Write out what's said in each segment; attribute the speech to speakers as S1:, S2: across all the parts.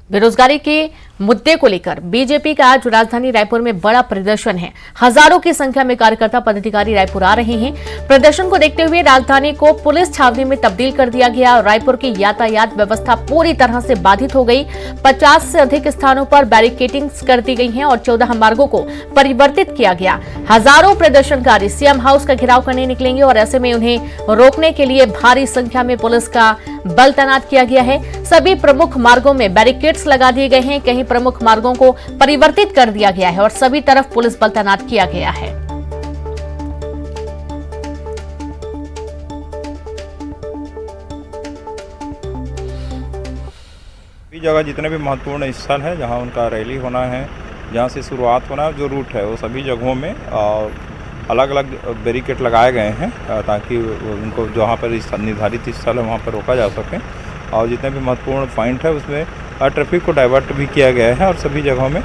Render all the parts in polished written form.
S1: बेरोजगारी के मुद्दे को लेकर बीजेपी का आज राजधानी रायपुर में बड़ा प्रदर्शन है। हजारों की संख्या में कार्यकर्ता पदाधिकारी रायपुर आ रहे हैं। प्रदर्शन को देखते हुए राजधानी को पुलिस छावनी में तब्दील कर दिया गया और रायपुर की यातायात व्यवस्था पूरी तरह से बाधित हो गई। 50 से अधिक स्थानों पर बैरिकेडिंग्स कर दी गई हैं और 14 मार्गों को परिवर्तित किया गया। हजारों प्रदर्शनकारी सीएम हाउस का घेराव करने निकलेंगे और ऐसे में उन्हें रोकने के लिए भारी संख्या में पुलिस का बल तैनात किया गया है। सभी प्रमुख मार्गों में बैरिकेड्स लगा दिए गए हैं। कहीं प्रमुख मार्गों को परिवर्तित कर दिया गया है और सभी तरफ पुलिस बल तैनात किया गया है।
S2: जगह जितने भी महत्वपूर्ण स्थल है जहां उनका रैली होना है, जहां से शुरुआत होना है, जो रूट है वो सभी जगहों में अलग अलग बैरिकेड लगाए गए हैं ताकि उनको जहाँ पर निर्धारित स्थल है वहाँ पर रोका जा सके। और जितने भी महत्वपूर्ण पॉइंट है उसमें ट्रैफिक को डाइवर्ट भी किया गया है और सभी जगहों में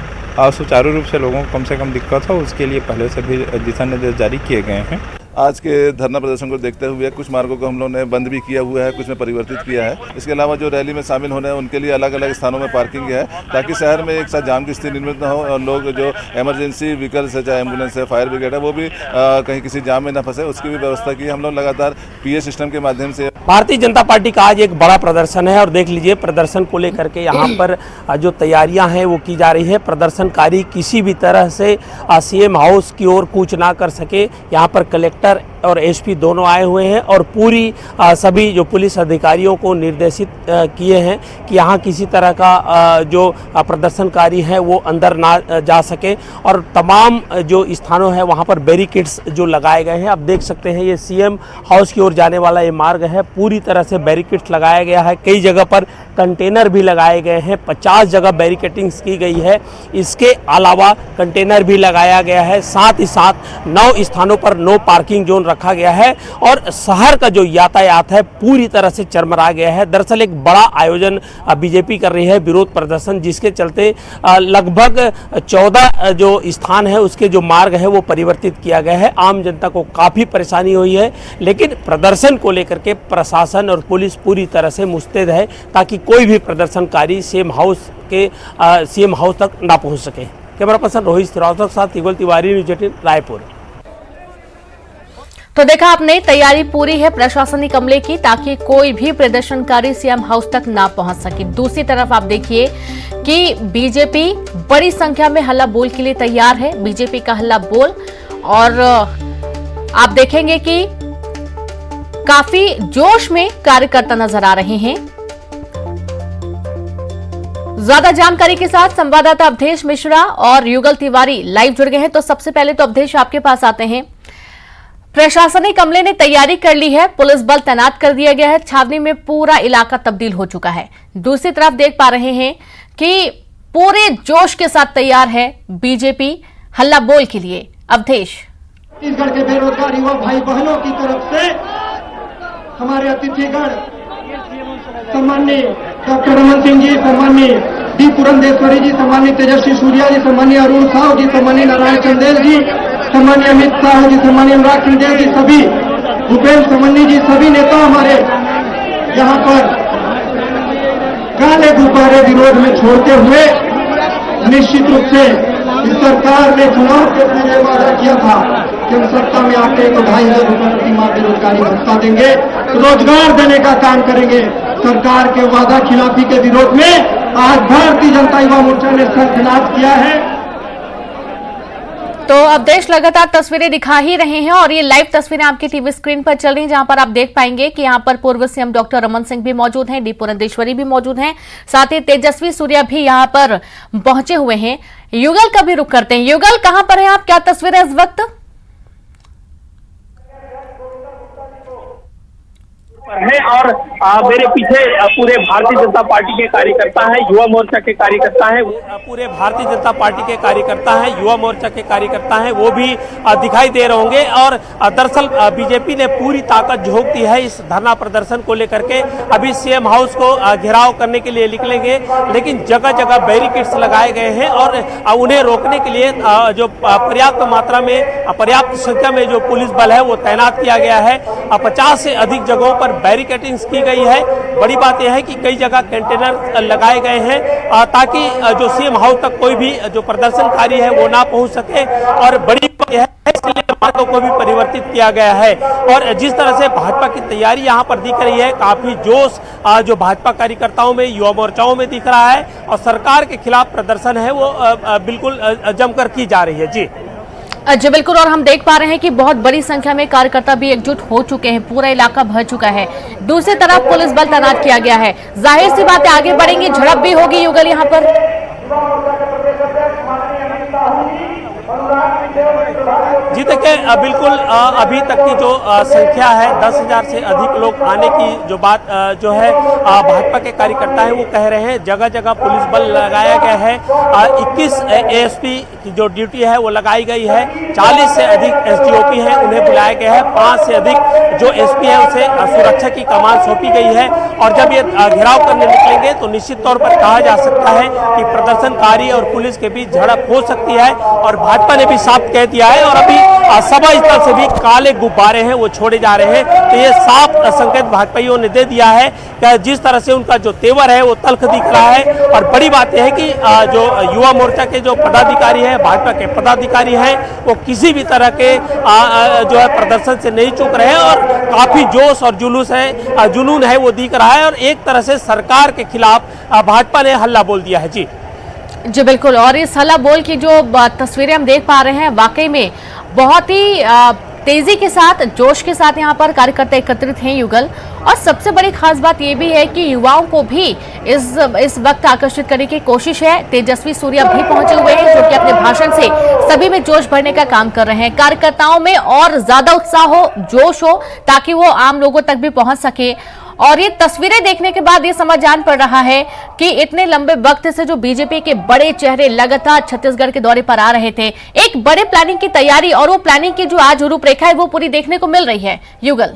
S2: सुचारू रूप से लोगों को कम से कम दिक्कत हो उसके लिए पहले से भी दिशा निर्देश जारी किए गए हैं।
S3: आज के धरना प्रदर्शन को देखते हुए कुछ मार्गों को हम लोगों ने बंद भी किया हुआ है, कुछ में परिवर्तित किया है। इसके अलावा जो रैली में शामिल होने हैं उनके लिए अलग अलग स्थानों में पार्किंग है ताकि शहर में एक साथ जाम की स्थिति निर्मित न हो और लोग जो इमरजेंसी व्हीकल्स है, चाहे एम्बुलेंस है, फायर ब्रिगेड है, वो भी कहीं किसी जाम में न फंसे, उसकी भी व्यवस्था की हम लोग लगातार पीए सिस्टम के माध्यम से।
S4: भारतीय जनता पार्टी का आज एक बड़ा प्रदर्शन है और देख लीजिए प्रदर्शन को लेकर के यहाँ पर जो तैयारियां हैं वो की जा रही है। प्रदर्शनकारी किसी भी तरह से सीएम हाउस की ओर कूच ना कर सके। यहाँ पर कलेक्टर और एसपी दोनों आए हुए हैं और पूरी सभी जो पुलिस अधिकारियों को निर्देशित किए हैं कि यहाँ किसी तरह का जो प्रदर्शनकारी है वो अंदर ना जा सके और तमाम जो स्थानों है वहाँ पर बैरिकेड्स जो लगाए गए हैं। आप देख सकते हैं ये सीएम हाउस की ओर जाने वाला ये मार्ग है, पूरी तरह से बैरिकेड्स लगाया गया है। कई जगह पर कंटेनर भी लगाए गए हैं, 50 जगह बैरिकेडिंग्स की गई है। इसके अलावा कंटेनर भी लगाया गया है। साथ ही साथ 9 स्थानों पर नो पार्किंग जोन रखा गया है और शहर का जो यातायात है पूरी तरह से चरमरा गया है। दरअसल एक बड़ा आयोजन बीजेपी कर रही है, विरोध प्रदर्शन, जिसके चलते लगभग 14 जो स्थान है उसके जो मार्ग है वो परिवर्तित किया गया है। आम जनता को काफ़ी परेशानी हुई है, लेकिन प्रदर्शन को लेकर के प्रशासन और पुलिस पूरी तरह से मुस्तैद है ताकि कोई भी प्रदर्शनकारी सीएम हाउस तक ना पहुंच सके। कैमरा पर्सन रोहित श्रीवास्तव के साथ युगल तिवारी, न्यूज़ 18 रायपुर।
S1: तो देखा आपने, तैयारी पूरी है प्रशासनिक अमले की ताकि कोई भी प्रदर्शनकारी सीएम हाउस तक ना पहुंच सके। दूसरी तरफ आप देखिए कि बीजेपी बड़ी संख्या में हल्ला बोल के लिए तैयार है। बीजेपी का हल्ला बोल और आप देखेंगे कि काफी जोश में कार्यकर्ता नजर आ रहे हैं। ज्यादा जानकारी के साथ संवाददाता अवधेश मिश्रा और युगल तिवारी लाइव जुड़ गए हैं। तो सबसे पहले तो अवधेश आपके पास आते हैं। प्रशासनिक अमले ने तैयारी कर ली है, पुलिस बल तैनात कर दिया गया है, छावनी में पूरा इलाका तब्दील हो चुका है। दूसरी तरफ देख पा रहे हैं कि पूरे जोश के साथ तैयार है बीजेपी हल्ला बोल के लिए। अवधेश,
S5: छत्तीसगढ़ के बेरोजगार युवा भाई बहनों की तरफ से हमारे अतिथिगण सम्माननीय डॉक्टर रमन सिंह जी, सम्माननीय डी पुरंदेश्वरी जी, सम्माननीय तेजस्वी सूर्या जी, सम्माननीय अरुण साहू जी, सम्माननीय नारायण चंदेल जी, सम्माननीय अमित शाह जी, सम्माननीय अनुराग सिंह जी, सभी भूपेन्द्र सम्मानी जी, सभी नेता हमारे यहाँ पर काले गुब्बारे विरोध में छोड़ते हुए निश्चित रूप से इस सरकार ने चुनाव के पूर्व वादा किया था कि हम सत्ता में आके तो 2,500 रुपये प्रति माह बेरोजगारी भत्ता देंगे, रोजगार देने का काम करेंगे। सरकार के वादा खिलाफी के विरोध में आज भारतीय जनता युवा मोर्चा ने शंखनाद किया है।
S1: तो अवधेश लगातार तस्वीरें दिखा ही रहे हैं और ये लाइव तस्वीरें आपकी टीवी स्क्रीन पर चल रही हैं, जहां पर आप देख पाएंगे कि यहां पर पूर्व सीएम डॉक्टर रमन सिंह भी मौजूद हैं, डी पुरंदेश्वरी भी मौजूद हैं, साथ ही तेजस्वी सूर्या भी यहां पर पहुंचे हुए हैं। युगल का भी रुख करते हैं। युगल, कहां पर हैं आप, क्या तस्वीर है इस वक्त?
S6: है और मेरे पीछे पूरे भारतीय जनता पार्टी के कार्यकर्ता है, युवा मोर्चा के कार्यकर्ता है,
S4: पूरे भारतीय जनता पार्टी के कार्यकर्ता हैं, युवा मोर्चा के कार्यकर्ता हैं, वो भी दिखाई दे रहे होंगे। और दरअसल बीजेपी ने पूरी ताकत झोंक दी है इस धरना प्रदर्शन को लेकर के। अभी सीएम हाउस को घेराव करने के लिए निकलेंगे, लेकिन जगह जगह बैरिकेड्स लगाए गए हैं और उन्हें रोकने के लिए जो पर्याप्त मात्रा में, पर्याप्त संख्या में जो पुलिस बल है वो तैनात किया गया है। 50 से अधिक जगहों पर बैरिकेडिंग्स की गई है। बड़ी बात यह है कि कई जगह कंटेनर लगाए गए हैं ताकि जो सीएम हाउस तक कोई भी जो प्रदर्शनकारी है वो ना पहुंच सके। और बड़ी बात यह है इसलिए मार्गों को भी परिवर्तित किया गया है। और जिस तरह से भाजपा की तैयारी यहाँ पर दिख रही है, काफी जोश जो भाजपा कार्यकर्ताओं में, युवा मोर्चाओं में दिख रहा है और सरकार के खिलाफ प्रदर्शन है वो बिल्कुल जमकर की जा रही है। जी
S1: बिल्कुल, और हम देख पा रहे हैं कि बहुत बड़ी संख्या में कार्यकर्ता भी एकजुट हो चुके हैं, पूरा इलाका भर चुका है। दूसरी तरफ पुलिस बल तैनात किया गया है। जाहिर सी बात है आगे बढ़ेंगे, झड़प भी होगी युगल यहाँ पर।
S4: जी देखिए, बिल्कुल अभी तक की जो संख्या है 10,000 से अधिक लोग आने की जो बात जो है भाजपा के कार्यकर्ता हैं वो कह रहे हैं। जगह जगह पुलिस बल लगाया गया है। 21 एएसपी की जो ड्यूटी है वो लगाई गई है। 40 से अधिक एसडीओपी हैं, उन्हें बुलाया गया है। 5 से अधिक जो एसपी है उसे सुरक्षा की कमान सौंपी गई है। और जब ये घेराव करने निकलेंगे तो निश्चित तौर पर कहा जा सकता है कि प्रदर्शनकारी और पुलिस के बीच झड़प हो सकती है। और भाजपा ने भी साफ कह दिया है और अभी सभा स्थल से भी काले गुब्बारे हैं वो छोड़े जा रहे हैं। तो ये साफ संकेत भाजपाइयों ने दे दिया है कि जिस तरह से उनका जो तेवर है वो तल्ख दिख रहा है। और बड़ी बात यह है कि जो युवा मोर्चा के जो पदाधिकारी हैं, भाजपा के पदाधिकारी हैं, वो किसी भी तरह के जो है प्रदर्शन से नहीं चूक रहे हैं और काफी जोश और जुलूस है, जुनून है वो दिख रहा है। और एक तरह से सरकार के खिलाफ भाजपा ने हल्ला बोल दिया है। जी
S1: बिल्कुल, और इस हल्ला बोल की जो तस्वीरें हम देख पा रहे हैं वाकई में बहुत ही तेजी के साथ, जोश के साथ यहाँ पर कार्यकर्ता एकत्रित हैं युगल। और सबसे बड़ी खास बात ये भी है कि युवाओं को भी इस वक्त आकर्षित करने की कोशिश है। तेजस्वी सूर्या भी पहुंचे हुए हैं जो कि अपने भाषण से सभी में जोश भरने का काम कर रहे हैं। कार्यकर्ताओं में और ज्यादा उत्साह हो, जोश हो, ताकि वो आम लोगों तक भी पहुंच सके। और ये तस्वीरें देखने के बाद ये समझ जान पड़ रहा है कि इतने लंबे वक्त से जो बीजेपी के बड़े चेहरे लगातार छत्तीसगढ़ के दौरे पर आ रहे थे, एक बड़े प्लानिंग की तैयारी और वो प्लानिंग की जो आज रूपरेखा है वो पूरी देखने को मिल रही है युगल।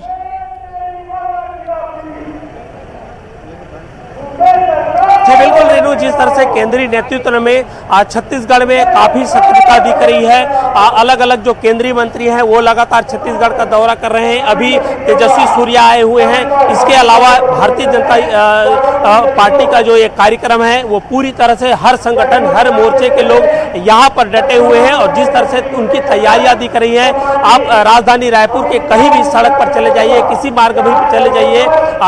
S4: जी बिल्कुल रेणु, जिस तरह से केंद्रीय नेतृत्व में छत्तीसगढ़ में काफी सक्रियता दिख रही है। अलग अलग जो केंद्रीय मंत्री हैं वो लगातार छत्तीसगढ़ का दौरा कर रहे हैं। अभी तेजस्वी सूर्या आए हुए हैं। इसके अलावा भारतीय जनता पार्टी का जो ये कार्यक्रम है वो पूरी तरह से हर संगठन, हर मोर्चे के लोग यहाँ पर डटे हुए हैं। और जिस तरह से उनकी तैयारियां दिख रही हैं, आप राजधानी रायपुर के कहीं भी सड़क पर चले जाइए, किसी मार्ग भी चले जाइए,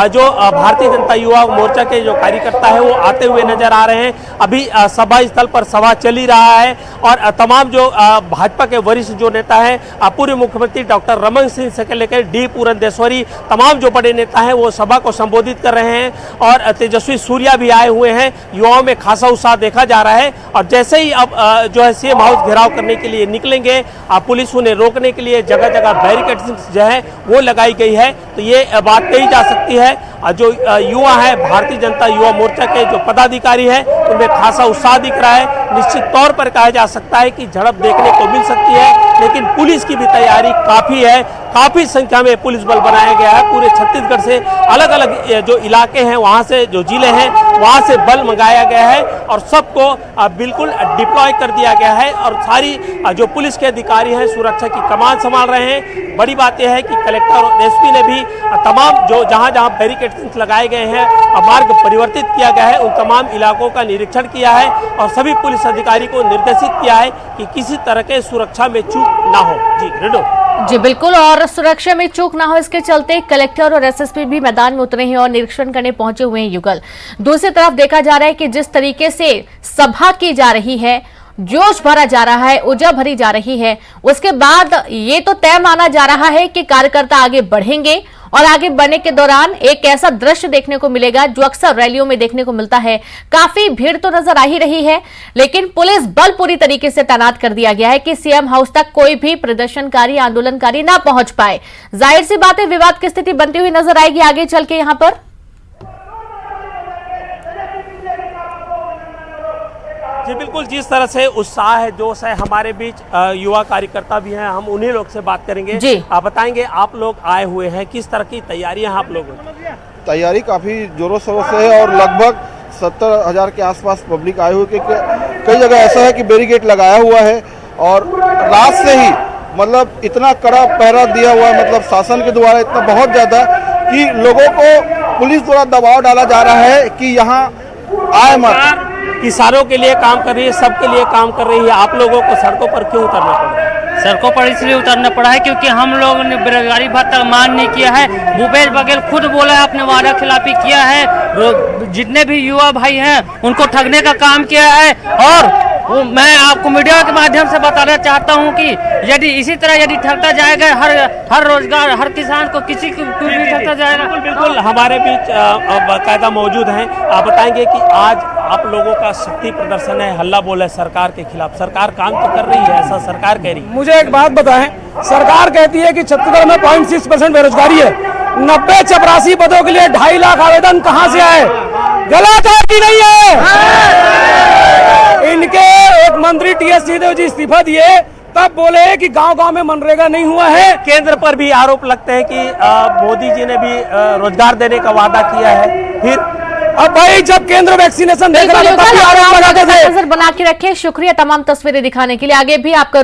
S4: जो भारतीय जनता युवा मोर्चा के जो कार्यकर्ता है वो आते हुए नजर आ रहे हैं। अभी सभा स्थल पर सभा चल ही रहा है और तमाम जो भाजपा के वरिष्ठ जो नेता हैं, पूर्व मुख्यमंत्री डॉक्टर रमन सिंह से लेकर डी पुरंदेश्वरी, तमाम जो बड़े नेता हैं वो सभा को संबोधित कर रहे हैं। और तेजस्वी सूर्या भी आए हुए हैं। युवाओं में खासा उत्साह देखा जा रहा है। और जैसे ही अब जो है सीएम हाउस घेराव करने के लिए निकलेंगे, पुलिस उन्हें रोकने के लिए जगह जगह बैरिकेड्स जो है वो लगाई गई है। तो ये बात कही जा सकती है जो युवा है, भारतीय जनता युवा मोर्चा के जो पदाधिकारी हैं उनमें खासा उत्साह दिख रहा है। निश्चित तौर पर कहा जा सकता है कि झड़प देखने को मिल सकती है, लेकिन पुलिस की भी तैयारी काफी है। काफी संख्या में पुलिस बल बनाया गया है। पूरे छत्तीसगढ़ से अलग अलग जो इलाके हैं, वहां से जो जिले हैं, वहां से बल मंगाया गया है और सबको बिल्कुल डिप्लॉय कर दिया गया है। और सारी जो पुलिस के अधिकारी हैं सुरक्षा की कमान संभाल रहे हैं। बड़ी बात यह है कि कलेक्टर और एसपी ने भी तमाम जो जहां जहां बैरिकेड्स लगाए गए हैं, मार्ग परिवर्तित किया गया है, उन तमाम इलाकों का निरीक्षण किया है और सभी पुलिस अधिकारी को निर्देशित किया है कि किसी तरह के सुरक्षा में चूक ना हो। जी रेडो।
S1: जी बिल्कुल, और सुरक्षा में चूक ना हो इसके चलते कलेक्टर और एसएसपी भी मैदान में उतरे हैं और निरीक्षण करने पहुंचे हुए हैं युगल। दूसरी तरफ देखा जा रहा है कि जिस तरीके से सभा की जा रही है, जोश भरा जा रहा है, ऊर्जा भरी जा रही है, उसके बाद ये तो तय माना जा रहा है कि कार्यकर्ता आगे बढ़ेंगे और आगे बढ़ने के दौरान एक ऐसा दृश्य देखने को मिलेगा जो अक्सर रैलियों में देखने को मिलता है। काफी भीड़ तो नजर आ ही रही है, लेकिन पुलिस बल पूरी तरीके से तैनात कर दिया गया है कि सीएम हाउस तक कोई भी प्रदर्शनकारी, आंदोलनकारी ना पहुंच पाए। जाहिर सी बात है विवाद की स्थिति बनती हुई नजर आएगी आगे चल के यहाँ पर।
S4: जी बिल्कुल, जिस तरह से उत्साह है, जोश है हमारे बीच, युवा कार्यकर्ता भी हैं, हम उन्हीं लोग से बात करेंगे।
S1: जी
S4: आप बताएंगे, आप लोग आए हुए हैं, किस तरह की तैयारियां आप लोगों की?
S7: तैयारी काफ़ी जोरों शोरों से है और लगभग 70,000 के आसपास पब्लिक आए हुए। कई जगह ऐसा है कि बैरिकेड लगाया हुआ है और रात से ही मतलब इतना कड़ा पहरा दिया हुआ है, मतलब शासन के द्वारा इतना बहुत ज़्यादा कि लोगों को पुलिस द्वारा दबाव डाला जा रहा है कि यहाँ आए मत।
S4: किसानों के लिए काम कर रही है, सबके लिए काम कर रही है, आप लोगों को सड़कों पर क्यों उतरना पड़ रहा है?
S8: सड़कों पर इसलिए उतरना पड़ा है क्योंकि हम लोगों ने बेरोजगारी भत्ता मांग नहीं किया है। भूपेश बघेल खुद बोला है, अपने वादा खिलाफी किया है, जितने भी युवा भाई हैं उनको ठगने का काम किया है। और मैं आपको मीडिया के माध्यम से बताना चाहता हूं कि यदि इसी तरह यदि ठगता जाएगा हर रोजगार हर किसान को किसी को भी ठगता जाएगा।
S4: बिल्कुल हमारे बीच बाकायदा मौजूद हैं। आप बताएंगे कि आज आप लोगों का शक्ति प्रदर्शन है, हल्ला बोल है सरकार के खिलाफ। सरकार काम तो कर रही है, ऐसा सरकार कह रही है।
S9: मुझे एक बात बताएं, सरकार कहती है कि छत्तीसगढ़ में 0.6% बेरोजगारी है। 90 चपरासी पदों के लिए 2.5 लाख आवेदन कहां से आए? गलत है कि नहीं है? इनके एक मंत्री टीएस सिंहदेव जी इस्तीफा दिए, तब बोले कि गांव-गांव में मनरेगा नहीं हुआ है।
S4: केंद्र पर भी आरोप लगते हैं कि मोदी जी ने भी रोजगार देने का वादा किया है। फिर
S9: अब भाई जब केंद्र वैक्सीनेशन देख रहा था तब भी आरोप लगाते थे।
S1: नजर बना के रखें। शुक्रिया तमाम तस्वीरें दिखाने के लिए। आगे भी आपका